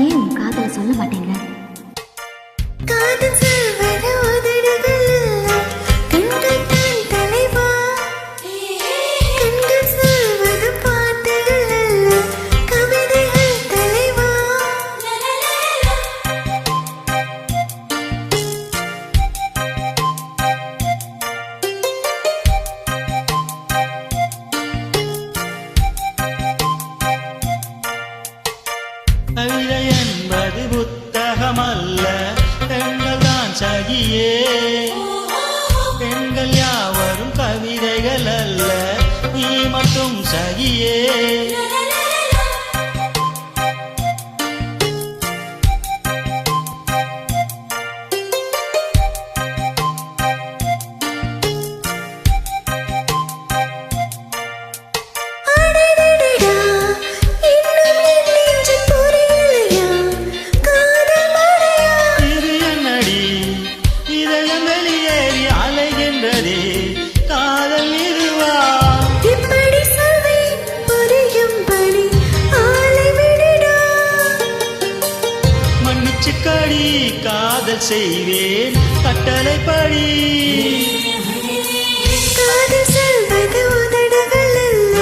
ஏன் உன் காதல சொல்ல மாட்டேங்கிற? கவிதை என்பது புத்தகமல்ல, பெண்கள் தான் சகியே. பெண்கள் யாவரும் கவிதைகள் அல்ல, நீ மட்டும் சகியே. மன்னிச்சுக்கடி காதல் செய்வேன் கட்டளை படி. காதல் சொல்வது உதடுகள் அல்ல,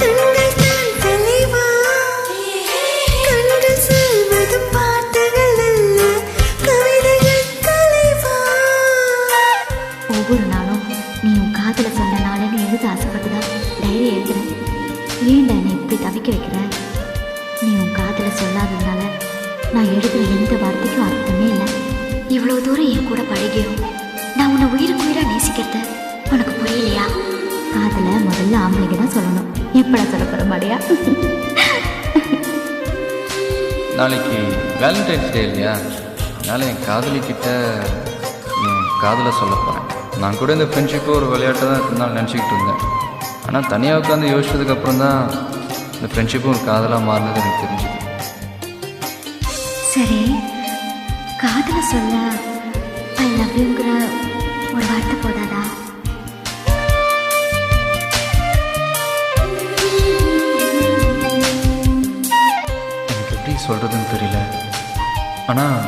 கண்கள் தான் தலைவா. கண்கள் சொல்வது பாட்டுகள் அல்ல, கவிதைகள் தலைவா. ஒவ்வொரு நாளும் நீ உன் காதல சொன்ன நாளன்னு எழுத ஆசைப்பட்டுதான் டைரி எழுதுறேன். ஏன்டா என்னை இப்படி தவிக்க வைக்கிற? நீ உன் காதல சொல்லாததுனால நான் எழுதுற எந்த வார்த்தைக்கும் அர்த்தமே இல்லை. இவ்வளோ தூரம் என் கூட பழகியும் நான் உன்னை உயிருக்கு உயிராக நேசிக்கிறது உனக்கு புரியலையா? காதல முதல்ல ஆம்பளைக்கு தான் சொல்லணும். எப்படா சொல்ல போகிற மாடியா? நாளைக்கு வேலண்டைன்ஸ் டே இல்லையா? அதனால் என் காதலிக்கிட்ட என் காதலை சொல்ல போகிறேன். நான் கூட இந்த ஃப்ரெண்ட்ஷிப்பை ஒரு விளையாட்டை தான் இருந்தாலும் நினச்சிக்கிட்டு இருந்தேன். ஆனால் தனியாக உட்காந்து யோசிச்சதுக்கப்புறம் தான் இந்த ஃப்ரெண்ட்ஷிப்பும் ஒரு காதலாக மாறினது எனக்கு தெரிஞ்சுது. சரி, காதல சொல்ல ஐ லவ் யூங்கிற ஒரு வார்த்தை போதாதா? எனக்கு எப்படி சொல்கிறதுன்னு தெரியல. ஆனால்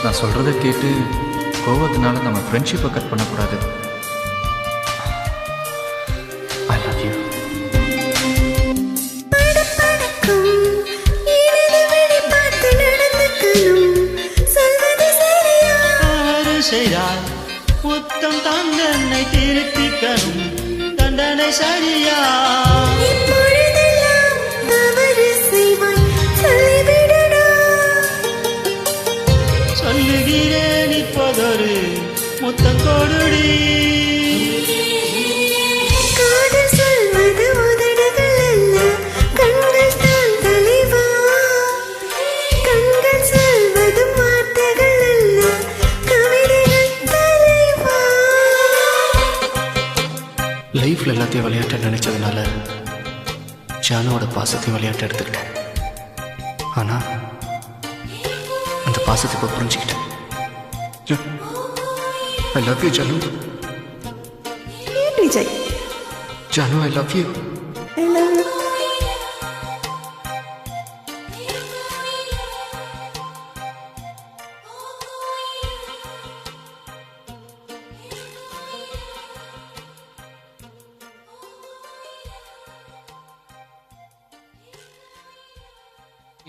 நான் சொல்கிறத கேட்டு கோவத்தினால நம்ம ஃப்ரெண்ட்ஷிப்பை கட் பண்ணக்கூடாது. ஐ லவ் யூ. செய்தால் முத்தம் தந்தனை திருத்திக்கணும், தண்டனை சரியா? சொல்லுகிறேன் இப்போதொரு முத்தம் கொடுடி. லைஃப்பில் எல்லாத்தையும் விளையாட்ட நினைச்சதுனால ஜானுவோட பாசத்தையும் விளையாட்ட எடுத்துக்கிட்டேன். ஆனால் அந்த பாசத்தை இப்போ புரிஞ்சுக்கிட்டேன். I love you Janu. Janu I love you.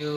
You